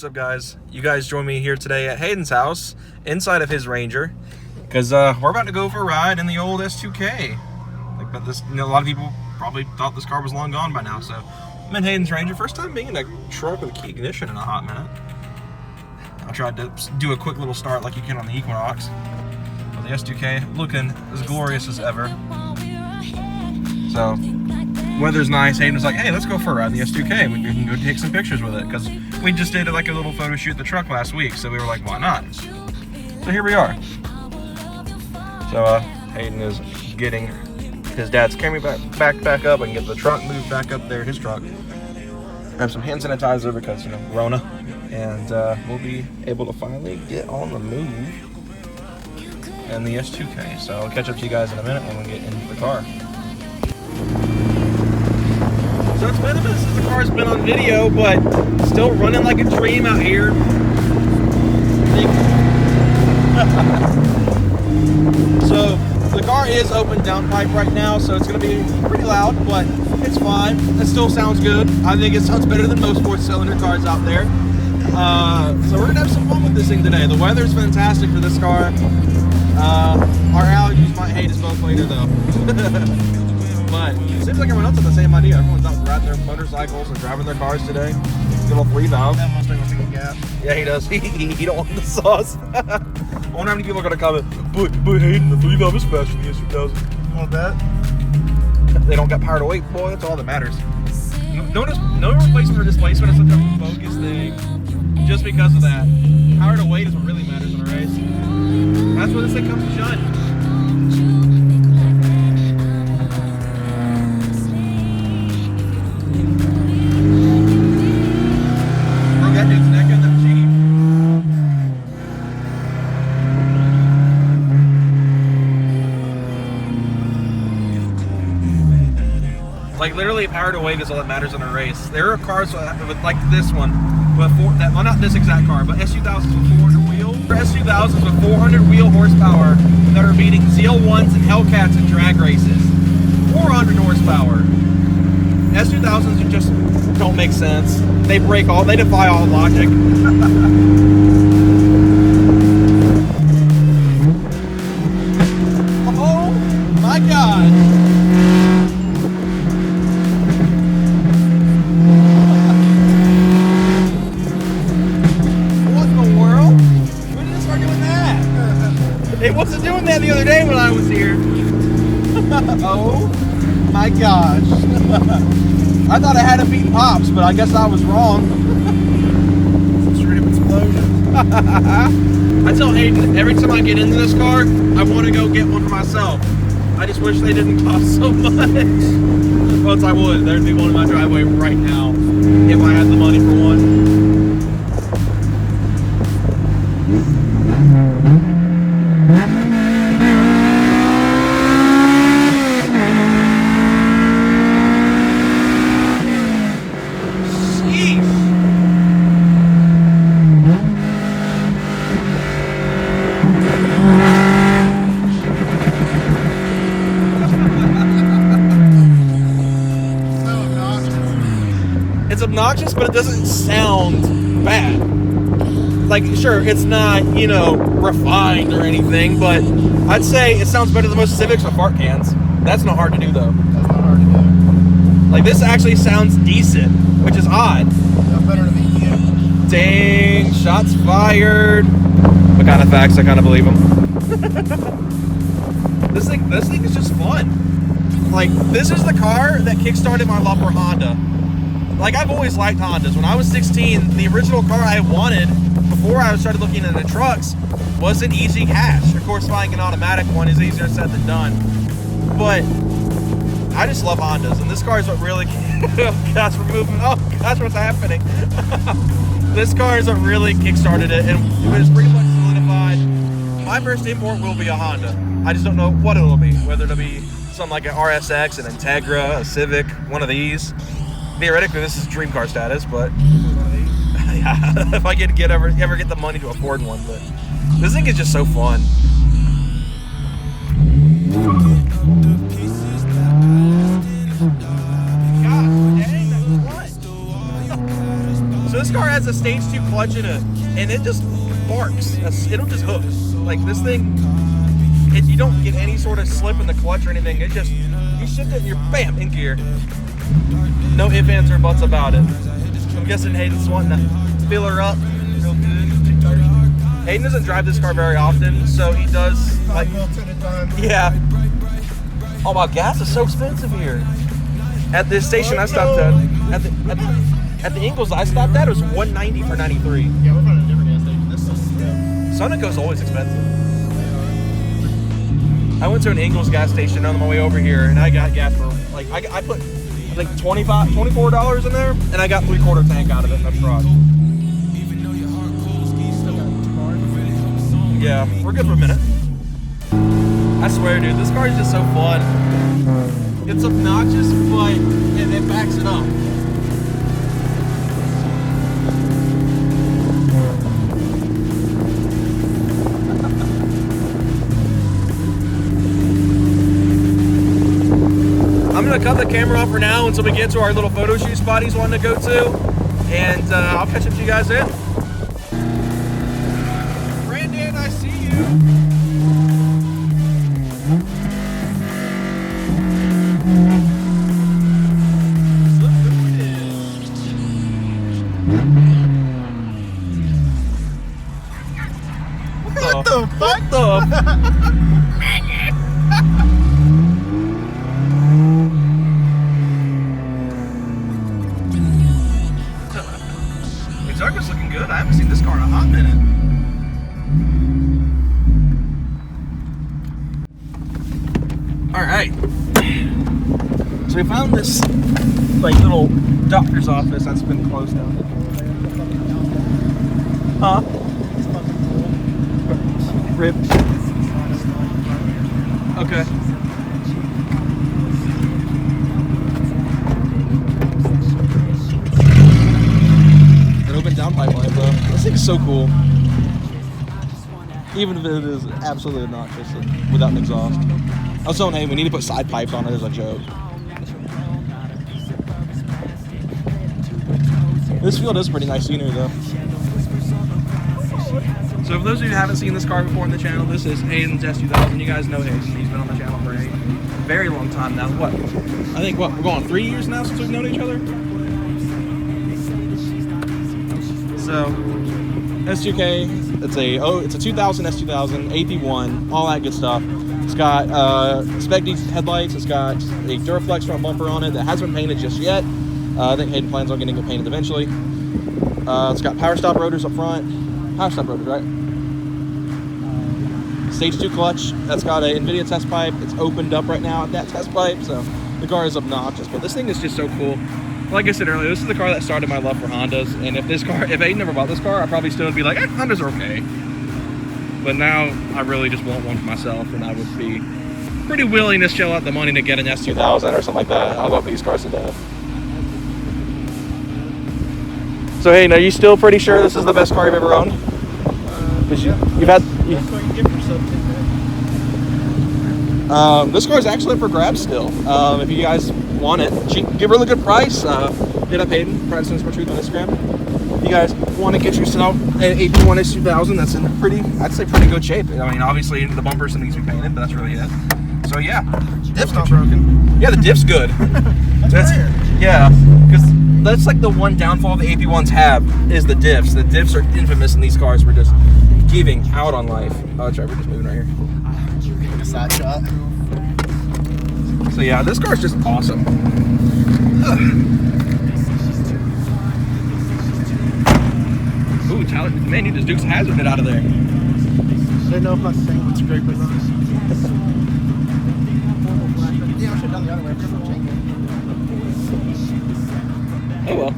up, guys? You guys join me here today at Hayden's house, inside of his Ranger, because we're about to go for a ride in the old S2K. Like, but this, a lot of people probably thought this car was long gone by now. So I'm in Hayden's Ranger, first time being in a truck with a key ignition in a hot minute. I tried to do a quick little start like you can on the Equinox. But the S2K looking as glorious as ever. So weather's nice. Hayden was like, hey, let's go for a ride in the S2K. We can go take some pictures with it, because we just did like a little photo shoot the truck last week, so we were like, why not? So here we are. So Hayden is getting his dad's Camry back up and get the truck moved back up there, his truck. Have some hand sanitizer because, you know, Rona. And we'll be able to finally get on the move in the S2K. So I'll catch up to you guys in a minute when we get into the car. So it's been a minute since the car's been on video, but still running like a dream out here. So the car is open downpipe right now, so it's going to be pretty loud, but it's fine. It still sounds good. I think it sounds better than most 4-cylinder cars out there. So we're going to have some fun with this thing today. The weather's fantastic for this car. Our allergies might hate us both later, though. But it seems like everyone else has the same idea. Everyone's out riding their motorcycles and driving their cars today. Little 3-valve. That Mustang was taking gas. Yeah, he does. He don't want the sauce. I wonder how many people are going to comment, but Hayden, the 3-valve is faster than the S2000. You want that? They don't got power to weight, boy. That's all that matters. No replacement or displacement is such a bogus thing. Just because of that. Power to weight is what really matters in a race. That's where this thing comes to shine. Like, literally, power to weight is all that matters in a race. There are cars with like this one, with well, not this exact car, but S2000s with 400 wheel. S2000s with 400 wheel horsepower that are beating ZL1s and Hellcats in drag races. 400 horsepower. S2000s just don't make sense. They defy all logic. Oh my God. It wasn't doing that the other day when I was here. Oh my gosh. I thought I had it beating Pops, but I guess I was wrong. Straight up explosion. I tell Hayden, every time I get into this car, I want to go get one for myself. I just wish they didn't cost so much. Once I would, there'd be one in my driveway right now if I had the money for one. It's obnoxious, but it doesn't sound bad. Like, sure, it's not, you know, refined or anything, but I'd say it sounds better than most Civics with fart cans. That's not hard to do, though. That's not hard to do. Like, this actually sounds decent, which is odd. That's better than the EM. Dang, shots fired. What kind of facts? I kind of believe them. This thing is just fun. Like, this is the car that kickstarted my love for Honda. Like, I've always liked Hondas. When I was 16, the original car I wanted before I started looking into trucks was an easy cash. Of course, buying an automatic one is easier said than done. But I just love Hondas, and this car is what really... Oh gosh, we're moving. Oh gosh, what's happening? This car is what really kickstarted it, and it was pretty much solidified. My first import will be a Honda. I just don't know what it will be. Whether it'll be something like an RSX, an Integra, a Civic, one of these. Theoretically, this is dream car status, but yeah, if I ever get the money to afford one. But this thing is just so fun. So this car has a stage 2 clutch in it, and it just barks. It'll just hook. Like this thing, you don't get any sort of slip in the clutch or anything. It just, you shift it and you're bam, in gear. No ifs, ands, or buts about it. I'm guessing Hayden's wanting to fill her up real good. Hayden doesn't drive this car very often, so he does like, yeah. Oh wow, gas is so expensive here. At this station I stopped at the Ingalls I stopped at, it was $1.90 for 93. Yeah, we're running a different gas station. This is Sunoco's always expensive. I went to an Ingalls gas station on my way over here, and I got gas for like I put like $24 in there, and I got 3/4 tank out of it in the truck. Yeah, we're good for a minute. I swear, dude, this car is just so fun. It's obnoxious, but it backs it up. I'm gonna cut the camera off for now until we get to our little photo shoot spot he's wanting to go to, and I'll catch up to you guys then. Brandon, I see you. What the fuck? Exarcho's looking good. I haven't seen this car in a hot minute. Alright. So we found this like little doctor's office that's been closed down. Huh? Rip. Okay. An open down pipeline, though. This thing is so cool. Even if it is absolutely obnoxious and without an exhaust. I was telling, hey, we need to put side pipes on it as a joke. This field is pretty nice scenery, though. So for those of you who haven't seen this car before on the channel, this is Hayden's S2000. You guys know Hayden. He's been on the channel for a very long time now. What? I think, we're going 3 years now since we've known each other? So, S2K, it's a 2000 S2000, AP1, all that good stuff. It's got Spec D headlights. It's got a Duraflex front bumper on it that hasn't been painted just yet. I think Hayden plans on getting it painted eventually. It's got power stop rotors up front. Power stop rotors, right? Stage 2 clutch. That's got an NVIDIA test pipe. It's opened up right now at that test pipe, so the car is obnoxious. But this thing is just so cool. Like I said earlier, this is the car that started my love for Hondas. And if Hayden never bought this car, I probably still would be like, Hondas are okay. But now I really just want one for myself, and I would be pretty willing to shell out the money to get an S2000 or something like that. I love these cars to death. So Hayden, are you still pretty sure this is the best car you've ever owned? This car is actually up for grabs still. If you guys want it, give really good price. Hit up Hayden, President's for Truth on Instagram. If you guys want to get yourself an AP1 S2000 that's in I'd say pretty good shape. I mean, obviously the bumpers needs to be painted, but that's really it. So yeah, diff's not broken. Yeah, the diff's good. that's yeah, because that's like the one downfall the AP1s have is the diffs. The diffs are infamous in these cars for just giving out on life. Oh, that's right, we're just moving right here. Side shot. So yeah, this car's just awesome. Ooh, Tyler, man, you just Dukes Hazzard it out of there. I don't know if my thing was great, but not. Yeah, I should have done the other way. Oh well.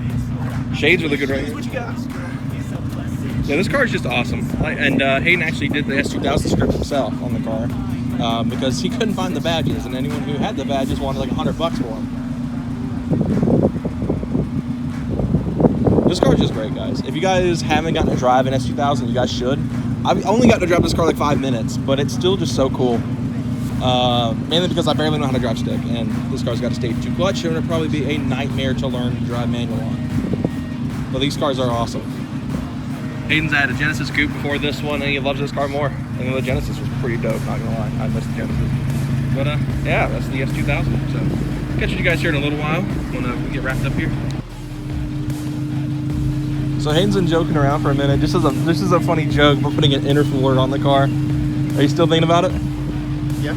Shades are looking right. What you got? Yeah, this car is just awesome. And Hayden actually did the S2000 script himself on the car because he couldn't find the badges, and anyone who had the badges wanted like $100 for them. This car is just great, guys. If you guys haven't gotten to drive an S2000, you guys should. I've only gotten to drive this car like 5 minutes, but it's still just so cool. Mainly because I barely know how to drive stick, and this car's got a stage 2 clutch, and it'll probably be a nightmare to learn to drive manual on. But these cars are awesome. Hayden's had a Genesis Coupe before this one, and he loves this car more. And the Genesis was pretty dope, not gonna lie. I missed the Genesis. But yeah, that's the S2000. So catch you guys here in a little while when we get wrapped up here. So Hayden's been joking around for a minute. This is a funny joke. We're putting an intercooler on the car. Are you still thinking about it? Yeah.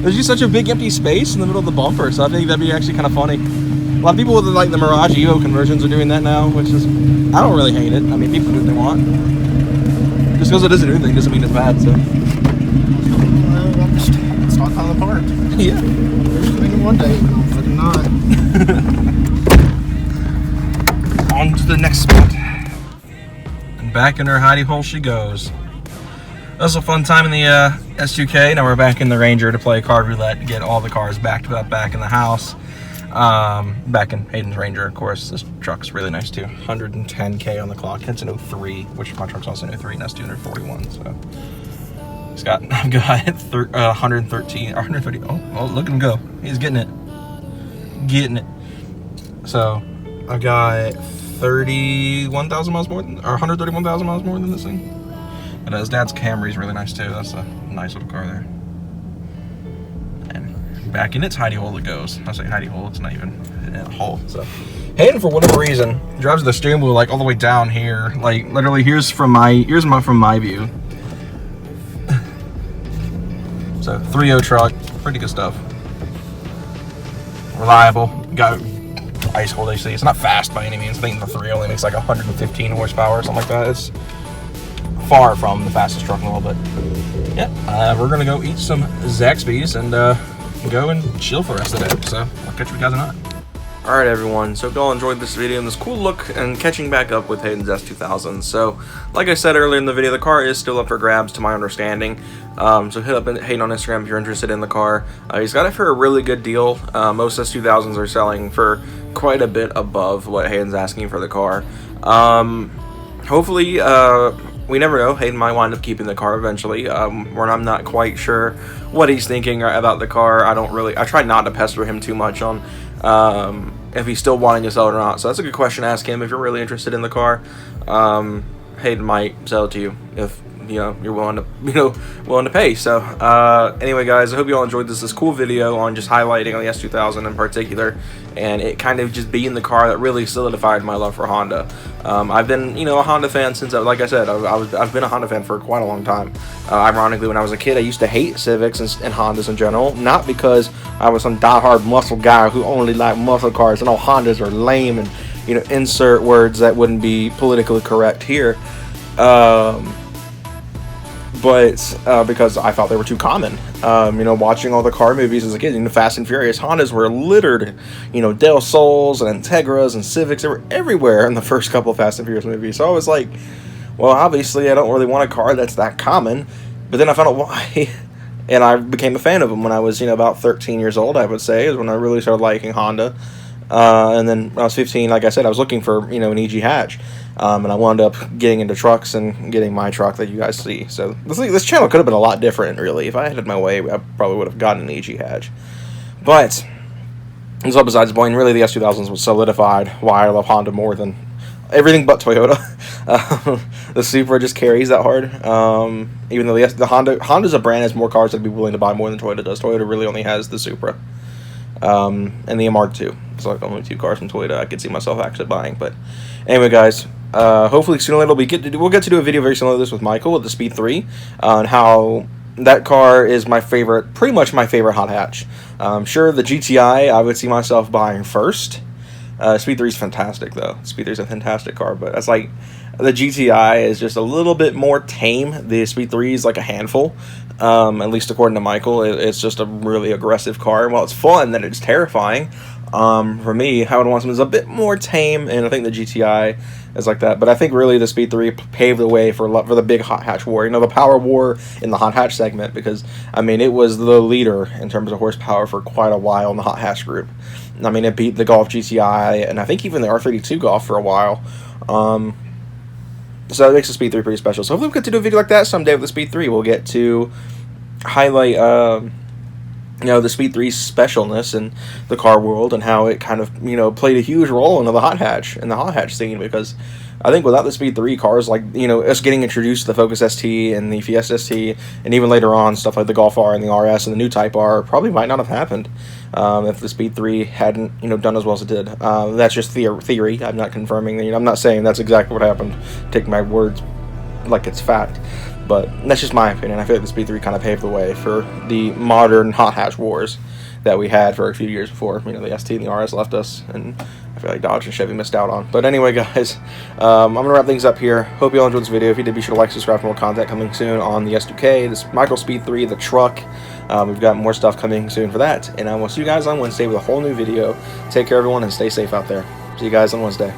There's just such a big empty space in the middle of the bumper, so I think that'd be actually kind of funny. A lot of people with like the Mirage Evo conversions are doing that now, which is, I don't really hate it. I mean, people do what they want. Just because it doesn't do anything doesn't mean it's bad, so. I'm just stockpiling apart. Yeah. Maybe one day, but not. On to the next spot. And back in her hidey hole she goes. That was a fun time in the S2K. Now we're back in the Ranger to play card roulette to get all the cars back in the house. Back in Hayden's Ranger, of course. This truck's really nice too. 110K on the clock. It's an 03, which my truck's also an 03, and that's 241. So I've got 113 or 130. Oh, look at him go. He's getting it. So I've got 31,000 miles more than, or 131,000 miles more than this thing. And his dad's Camry's really nice too. That's a nice little car there. And back in its hidey hole it goes. I say hidey hole, it's not even a hole. So Hayden, for whatever reason, drives the steering wheel like all the way down here. Like literally here's from my view. So 3.0 truck, pretty good stuff. Reliable, got ice cold AC. It's not fast by any means. I think the 3 only makes like 115 horsepower or something like that. It's far from the fastest truck in the world, but yeah, we're gonna go eat some Zaxby's and go and chill for the rest of the day. So I'll catch you guys in a minute. Alright everyone, so if y'all enjoyed this video and this cool look and catching back up with Hayden's S2000. So like I said earlier in the video, the car is still up for grabs to my understanding. So hit up Hayden on Instagram if you're interested in the car. He's got it for a really good deal. Most S2000s are selling for quite a bit above what Hayden's asking for the car. Hopefully, we never know, Hayden might wind up keeping the car eventually, when I'm not quite sure what he's thinking about the car. I try not to pester him too much on if he's still wanting to sell it or not. So that's a good question to ask him if you're really interested in the car. Hayden might sell it to you if you're willing to pay. So anyway guys, I hope you all enjoyed this cool video on just highlighting on the S2000 in particular, and it kind of just being the car that really solidified my love for Honda. I've been a Honda fan since, like I said, I've been a Honda fan for quite a long time. Ironically, when I was a kid, I used to hate Civics and Hondas in general, not because I was some diehard muscle guy who only liked muscle cars and all Hondas are lame and insert words that wouldn't be politically correct here. But because I thought they were too common. Watching all the car movies as a kid, Fast and Furious, Hondas were littered, Del Sols and Integras and Civics, they were everywhere in the first couple of Fast and Furious movies. So I was like, well, obviously I don't really want a car that's that common. But then I found out why, and I became a fan of them when I was, about 13 years old, I would say, is when I really started liking Honda. And then when I was 15, like I said, I was looking for, an EG hatch. And I wound up getting into trucks and getting my truck that you guys see. So this channel could have been a lot different, really. If I had it my way, I probably would have gotten an EG hatch. But it's all besides the point. Really, the S2000s was solidified why I love Honda more than everything but Toyota. The Supra just carries that hard. Even though the Honda's a brand has more cars that'd be willing to buy more than Toyota does. Toyota really only has the Supra. And the MR2. It's like only 2 cars from Toyota I could see myself actually buying. But anyway, guys, hopefully sooner or later we'll get to do a video very similar to this with Michael with the Speed 3 on how that car is pretty much my favorite hot hatch. Sure, the GTI I would see myself buying first. Speed 3 is fantastic though. Speed 3 is a fantastic car, but that's like the GTI is just a little bit more tame. The Speed 3 is like a handful. At least according to Michael, it's just a really aggressive car. And while it's fun, then it's terrifying. For me, I would want something that's a bit more tame, and I think the GTI is like that. But I think really the Speed 3 paved the way for the big hot hatch war. The power war in the hot hatch segment, because it was the leader in terms of horsepower for quite a while in the hot hatch group. It beat the Golf GTI, and I think even the R32 Golf for a while. So that makes the Speed 3 pretty special. So hopefully we'll get to do a video like that someday with the Speed 3. We'll get to highlight you know, the Speed 3's specialness in the car world, and how it kind of, you know, played a huge role into the hot hatch scene, because I think without the Speed 3 cars, like, you know, us getting introduced to the Focus ST and the Fiesta ST, and even later on stuff like the Golf R and the RS and the new Type R probably might not have happened if the Speed 3 hadn't, you know, done as well as it did. That's just theory. I'm not confirming, you know, I'm not saying that's exactly what happened. Take my words like it's fact. But that's just my opinion. I feel like the Speed 3 kind of paved the way for the modern hot hatch wars that we had for a few years before, you know, the ST and the RS left us, and I feel like Dodge and Chevy missed out on. But anyway, guys, I'm going to wrap things up here. Hope you all enjoyed this video. If you did, be sure to like, subscribe for more content coming soon on the S2K, this Micro Speed 3, the truck. We've got more stuff coming soon for that. And I will see you guys on Wednesday with a whole new video. Take care, everyone, and stay safe out there. See you guys on Wednesday.